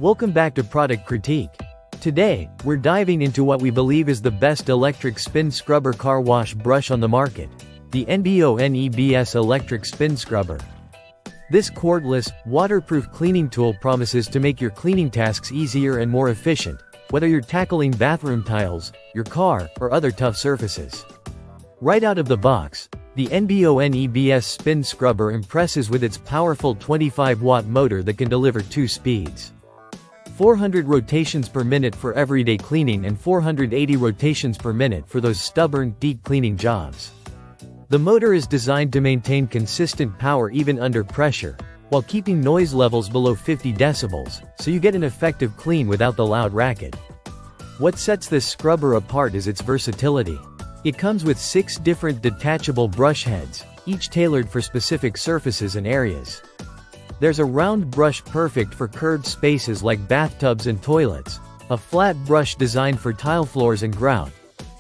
Welcome back to Product Critique. Today, we're diving into what we believe is the best electric spin scrubber car wash brush on the market, the NBONEBS electric spin scrubber. This cordless, waterproof cleaning tool promises to make your cleaning tasks easier and more efficient, whether you're tackling bathroom tiles, your car, or other tough surfaces. Right out of the box, the NBONEBS spin scrubber impresses with its powerful 25-watt motor that can deliver 2 speeds. 400 rotations per minute for everyday cleaning and 480 rotations per minute for those stubborn, deep cleaning jobs. The motor is designed to maintain consistent power even under pressure, while keeping noise levels below 50 decibels, so you get an effective clean without the loud racket. What sets this scrubber apart is its versatility. It comes with 6 different detachable brush heads, each tailored for specific surfaces and areas. There's a round brush perfect for curved spaces like bathtubs and toilets, a flat brush designed for tile floors and grout,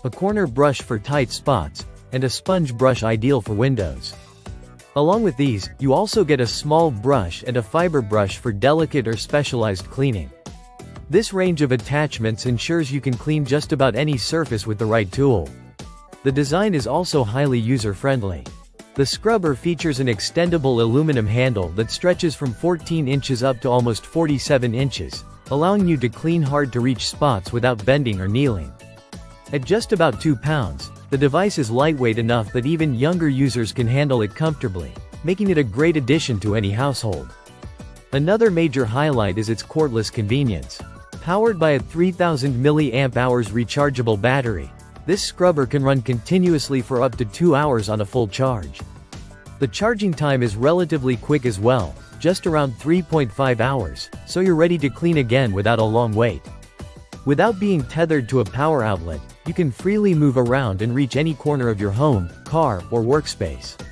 a corner brush for tight spots, and a sponge brush ideal for windows. Along with these, you also get a small brush and a fiber brush for delicate or specialized cleaning. This range of attachments ensures you can clean just about any surface with the right tool. The design is also highly user-friendly. The scrubber features an extendable aluminum handle that stretches from 14 inches up to almost 47 inches, allowing you to clean hard-to-reach spots without bending or kneeling. At just about 2 pounds, the device is lightweight enough that even younger users can handle it comfortably, making it a great addition to any household. Another major highlight is its cordless convenience. Powered by a 3000 mAh rechargeable battery, this scrubber can run continuously for up to 2 hours on a full charge. The charging time is relatively quick as well, just around 3.5 hours, so you're ready to clean again without a long wait. Without being tethered to a power outlet, you can freely move around and reach any corner of your home, car, or workspace.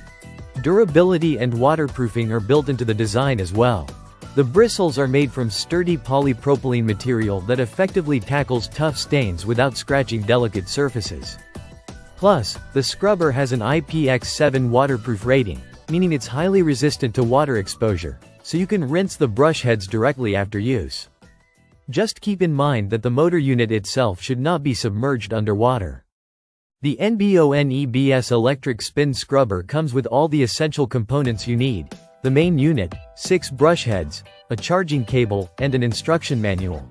Durability and waterproofing are built into the design as well. The bristles are made from sturdy polypropylene material that effectively tackles tough stains without scratching delicate surfaces. Plus, the scrubber has an IPX7 waterproof rating, meaning it's highly resistant to water exposure, so you can rinse the brush heads directly after use. Just keep in mind that the motor unit itself should not be submerged underwater. The NBONEBS electric spin scrubber comes with all the essential components you need: the main unit, 6 brush heads, a charging cable, and an instruction manual.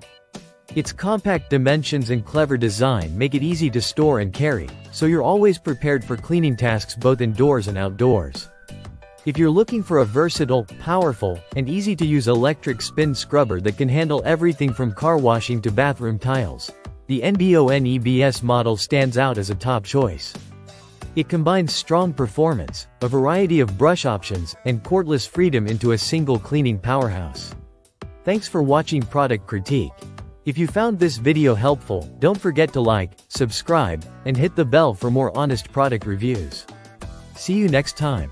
Its compact dimensions and clever design make it easy to store and carry, so you're always prepared for cleaning tasks both indoors and outdoors. If you're looking for a versatile, powerful, and easy-to-use electric spin scrubber that can handle everything from car washing to bathroom tiles, the NBONEBS model stands out as a top choice. It combines strong performance, a variety of brush options, and cordless freedom into a single cleaning powerhouse. Thanks for watching Product Critique. If you found this video helpful, don't forget to like, subscribe, and hit the bell for more honest product reviews. See you next time.